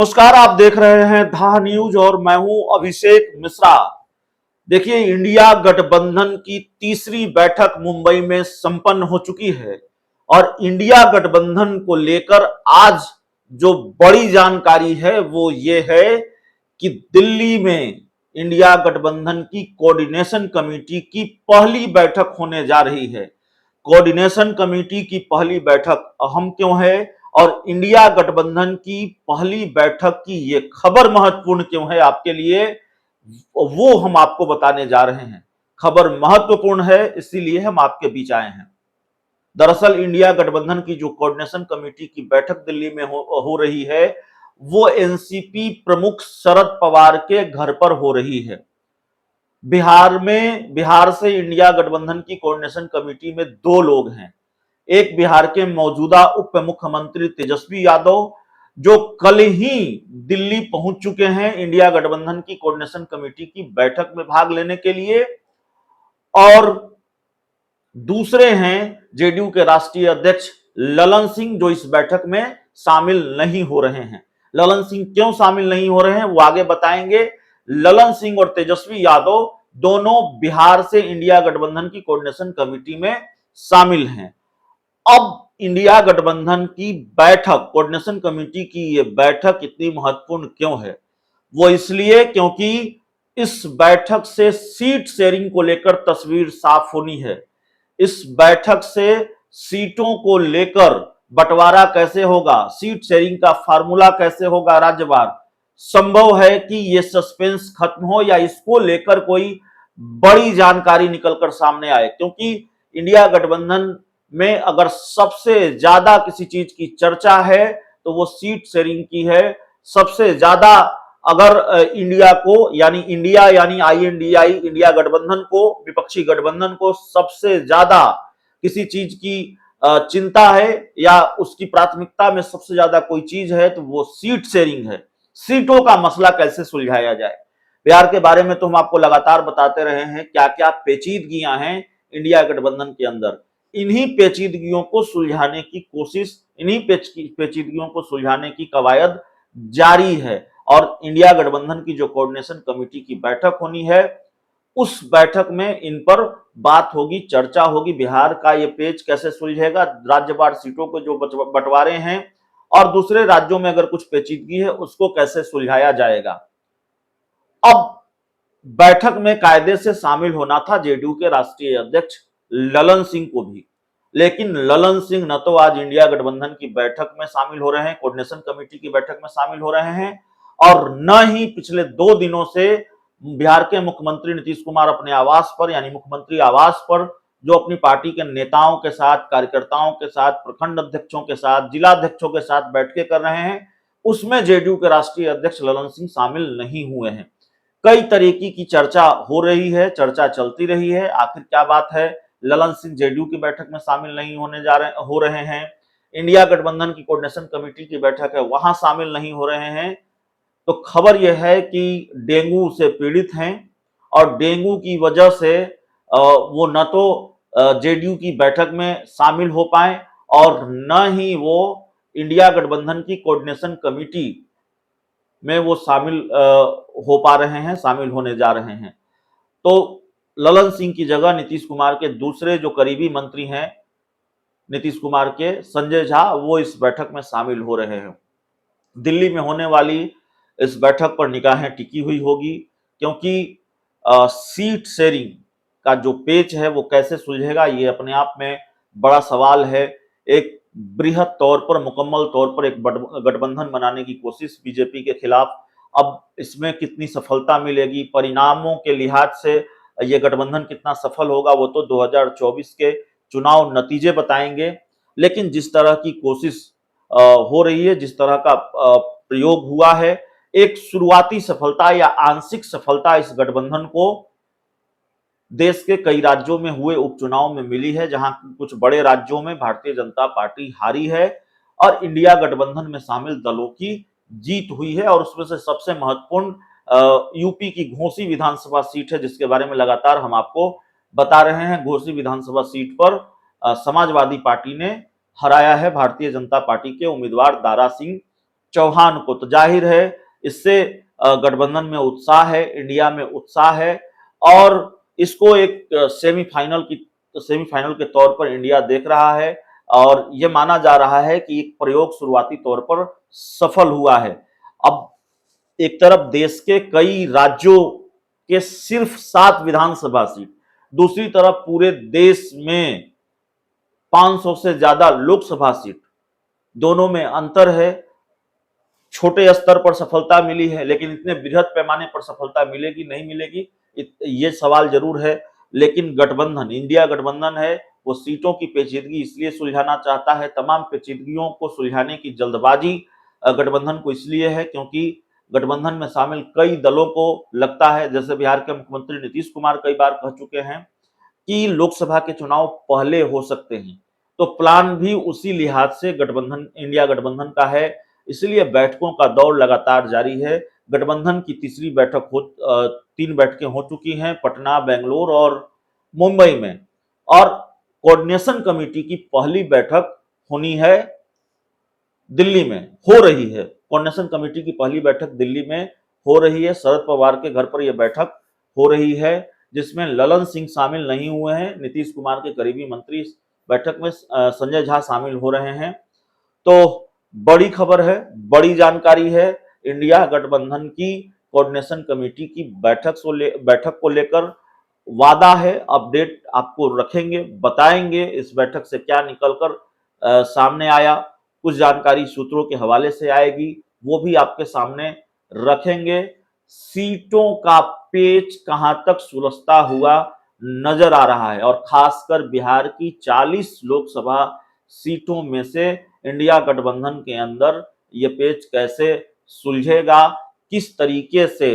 नमस्कार, आप देख रहे हैं धा न्यूज और मैं हूं अभिषेक मिश्रा। देखिए, इंडिया गठबंधन की तीसरी बैठक मुंबई में संपन्न हो चुकी है और इंडिया गठबंधन को लेकर आज जो बड़ी जानकारी है वो ये है कि दिल्ली में इंडिया गठबंधन की कोऑर्डिनेशन कमेटी की पहली बैठक होने जा रही है। कोऑर्डिनेशन कमेटी की पहली बैठक अहम क्यों है और इंडिया गठबंधन की पहली बैठक की ये खबर महत्वपूर्ण क्यों है आपके लिए, वो हम आपको बताने जा रहे हैं। खबर महत्वपूर्ण है, इसीलिए हम आपके बीच आए हैं। दरअसल इंडिया गठबंधन की जो कोऑर्डिनेशन कमेटी की बैठक दिल्ली में हो रही है, वो एनसीपी प्रमुख शरद पवार के घर पर हो रही है। बिहार से इंडिया गठबंधन की कोऑर्डिनेशन कमेटी में दो लोग हैं। एक बिहार के मौजूदा उप मुख्यमंत्री तेजस्वी यादव, जो कल ही दिल्ली पहुंच चुके हैं इंडिया गठबंधन की कोऑर्डिनेशन कमेटी की बैठक में भाग लेने के लिए, और दूसरे हैं जेडीयू के राष्ट्रीय अध्यक्ष ललन सिंह, जो इस बैठक में शामिल नहीं हो रहे हैं। ललन सिंह क्यों शामिल नहीं हो रहे हैं वो आगे बताएंगे। ललन सिंह और तेजस्वी यादव दोनों बिहार से इंडिया गठबंधन की कोऑर्डिनेशन कमेटी में शामिल हैं। अब इंडिया गठबंधन की बैठक, कोऑर्डिनेशन कमेटी की ये बैठक इतनी महत्वपूर्ण क्यों है? वो इसलिए क्योंकि इस बैठक से सीट शेयरिंग को लेकर तस्वीर साफ होनी है। इस बैठक से सीटों को लेकर बंटवारा कैसे होगा, सीट शेयरिंग का फार्मूला कैसे होगा राज्यवार, संभव है कि ये सस्पेंस खत्म हो या इसको लेकर कोई बड़ी जानकारी निकलकर सामने आए। क्योंकि इंडिया गठबंधन में अगर सबसे ज्यादा किसी चीज की चर्चा है तो वो सीट शेयरिंग की है। सबसे ज्यादा अगर इंडिया को यानी आईएनडीआई इंडिया गठबंधन को, विपक्षी गठबंधन को सबसे ज्यादा किसी चीज की चिंता है या उसकी प्राथमिकता में सबसे ज्यादा कोई चीज है तो वो सीट शेयरिंग है। सीटों का मसला कैसे सुलझाया जाए, बिहार के बारे में तो हम आपको लगातार बताते रहे हैं क्या क्या पेचीदगियां हैं इंडिया गठबंधन के अंदर। इन्हीं पेचीदगियों को सुलझाने की कोशिश, इन्हीं पेचीदगियों को सुलझाने की कवायद जारी है। और इंडिया गठबंधन की जो कोऑर्डिनेशन कमेटी की बैठक होनी है, उस बैठक में इन पर बात होगी, चर्चा होगी। बिहार का ये पेच कैसे सुलझेगा, राज्यवार सीटों को जो बंटवारे हैं और दूसरे राज्यों में अगर कुछ पेचीदगी है उसको कैसे सुलझाया जाएगा। अब बैठक में कायदे से शामिल होना था जेडीयू के राष्ट्रीय अध्यक्ष ललन सिंह को भी, लेकिन ललन सिंह न तो आज इंडिया गठबंधन की बैठक में शामिल हो रहे हैं, कोऑर्डिनेशन कमेटी की बैठक में शामिल हो रहे हैं, और न ही पिछले 2 दिनों से बिहार के मुख्यमंत्री नीतीश कुमार अपने आवास पर यानी मुख्यमंत्री आवास पर जो अपनी पार्टी के नेताओं के साथ, कार्यकर्ताओं के साथ, प्रखंड अध्यक्षों के साथ, जिला अध्यक्षों के साथ बैठकें कर रहे हैं, उसमें जेडीयू के राष्ट्रीय अध्यक्ष ललन सिंह शामिल नहीं हुए हैं। कई तरीके की चर्चा हो रही है, चर्चा चलती रही है, आखिर क्या बात है ललन सिंह जेडीयू की बैठक में शामिल नहीं हो रहे हैं, इंडिया गठबंधन की कोऑर्डिनेशन कमेटी की बैठक है वहां शामिल नहीं हो रहे हैं। तो खबर यह है कि डेंगू से पीड़ित हैं और डेंगू की वजह से वो न तो जेडीयू की बैठक में शामिल हो पाए और न ही वो इंडिया गठबंधन की कोऑर्डिनेशन कमेटी में वो शामिल हो पा रहे हैं, शामिल होने जा रहे हैं। तो ललन सिंह की जगह नीतीश कुमार के दूसरे जो करीबी मंत्री हैं नीतीश कुमार के, संजय झा, वो इस बैठक में शामिल हो रहे हैं। दिल्ली में होने वाली इस बैठक पर निगाहें टिकी हुई होगी, क्योंकि सीट शेयरिंग का जो पेच है वो कैसे सुलझेगा ये अपने आप में बड़ा सवाल है। एक बृहद तौर पर, मुकम्मल तौर पर एक गठबंधन बनाने की कोशिश बीजेपी के खिलाफ, अब इसमें कितनी सफलता मिलेगी, परिणामों के लिहाज से ये गठबंधन कितना सफल होगा वो तो 2024 के चुनाव नतीजे बताएंगे। लेकिन जिस तरह की कोशिश हो रही है, जिस तरह का प्रयोग हुआ है, एक शुरुआती सफलता या आंशिक सफलता इस गठबंधन को देश के कई राज्यों में हुए उपचुनाव में मिली है, जहां कुछ बड़े राज्यों में भारतीय जनता पार्टी हारी है और इंडिया गठबंधन में शामिल दलों की जीत हुई है। और उसमें से सबसे महत्वपूर्ण यूपी की घोसी विधानसभा सीट है, जिसके बारे में लगातार हम आपको बता रहे हैं। घोसी विधानसभा सीट पर समाजवादी पार्टी ने हराया है भारतीय जनता पार्टी के उम्मीदवार दारा सिंह चौहान को। तो जाहिर है इससे गठबंधन में उत्साह है, इंडिया में उत्साह है और इसको एक सेमीफाइनल के तौर पर इंडिया देख रहा है और यह माना जा रहा है कि एक प्रयोग शुरुआती तौर पर सफल हुआ है। अब एक तरफ देश के कई राज्यों के सिर्फ 7 विधानसभा सीट, दूसरी तरफ पूरे देश में 500 से ज्यादा लोकसभा सीट, दोनों में अंतर है। छोटे स्तर पर सफलता मिली है, लेकिन इतने बृहद पैमाने पर सफलता मिलेगी नहीं मिलेगी ये सवाल जरूर है। लेकिन गठबंधन, इंडिया गठबंधन है, वो सीटों की पेचीदगी इसलिए सुलझाना चाहता है, तमाम पेचीदगियों को सुलझाने की जल्दबाजी गठबंधन को इसलिए है क्योंकि गठबंधन में शामिल कई दलों को लगता है, जैसे बिहार के मुख्यमंत्री नीतीश कुमार कई बार कह चुके हैं कि लोकसभा के चुनाव पहले हो सकते हैं, तो प्लान भी उसी लिहाज से गठबंधन, इंडिया गठबंधन का है। इसलिए बैठकों का दौर लगातार जारी है। गठबंधन की तीसरी बैठक 3 बैठकें हो चुकी हैं, पटना, बेंगलोर और मुंबई में, और कोऑर्डिनेशन कमेटी की पहली बैठक होनी है दिल्ली में, हो रही है। कोऑर्डिनेशन कमेटी की पहली बैठक दिल्ली में हो रही है, शरद पवार के घर पर यह बैठक हो रही है, जिसमें ललन सिंह शामिल नहीं हुए हैं। नीतीश कुमार के करीबी मंत्री इस बैठक में संजय झा शामिल हो रहे हैं। तो बड़ी खबर है, बड़ी जानकारी है। इंडिया गठबंधन की कोऑर्डिनेशन कमेटी की बैठक को लेकर वादा है, अपडेट आपको रखेंगे, बताएंगे इस बैठक से क्या निकलकर सामने आया। कुछ जानकारी सूत्रों के हवाले से आएगी, वो भी आपके सामने रखेंगे। सीटों का पेच कहां तक सुलझता हुआ नजर आ रहा है और खासकर बिहार की 40 लोकसभा सीटों में से इंडिया गठबंधन के अंदर ये पेच कैसे सुलझेगा, किस तरीके से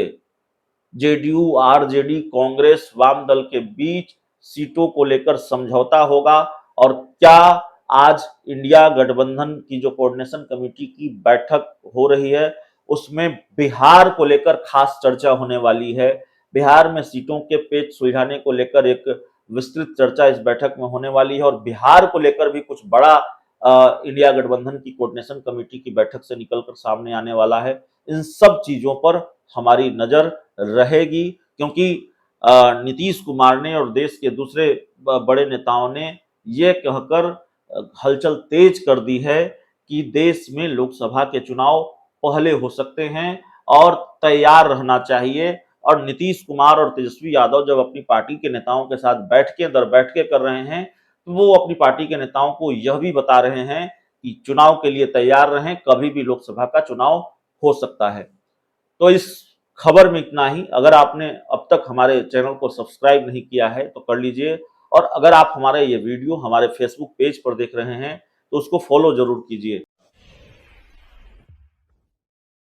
जेडीयू, आरजेडी, कांग्रेस, वाम दल के बीच सीटों को लेकर समझौता होगा और क्या आज इंडिया गठबंधन की जो कोऑर्डिनेशन कमेटी की बैठक हो रही है उसमें बिहार को लेकर खास चर्चा होने वाली है। बिहार में सीटों के पेच सुलझाने को लेकर एक विस्तृत चर्चा इस बैठक में होने वाली है और बिहार को लेकर भी कुछ बड़ा इंडिया गठबंधन की कोऑर्डिनेशन कमेटी की बैठक से निकलकर सामने आने वाला है। इन सब चीजों पर हमारी नजर रहेगी क्योंकि नीतीश कुमार ने और देश के दूसरे बड़े नेताओं ने ये कहकर हलचल तेज कर दी है कि देश में लोकसभा के चुनाव पहले हो सकते हैं और तैयार रहना चाहिए। और नीतीश कुमार और तेजस्वी यादव जब अपनी पार्टी के नेताओं के साथ बैठकें दर बैठकें कर रहे हैं तो वो अपनी पार्टी के नेताओं को यह भी बता रहे हैं कि चुनाव के लिए तैयार रहें, कभी भी लोकसभा का चुनाव हो सकता है। तो इस खबर में इतना ही। अगर आपने अब तक हमारे चैनल को सब्सक्राइब नहीं किया है तो कर लीजिए और अगर आप हमारे ये वीडियो हमारे फेसबुक पेज पर देख रहे हैं तो उसको फॉलो जरूर कीजिए।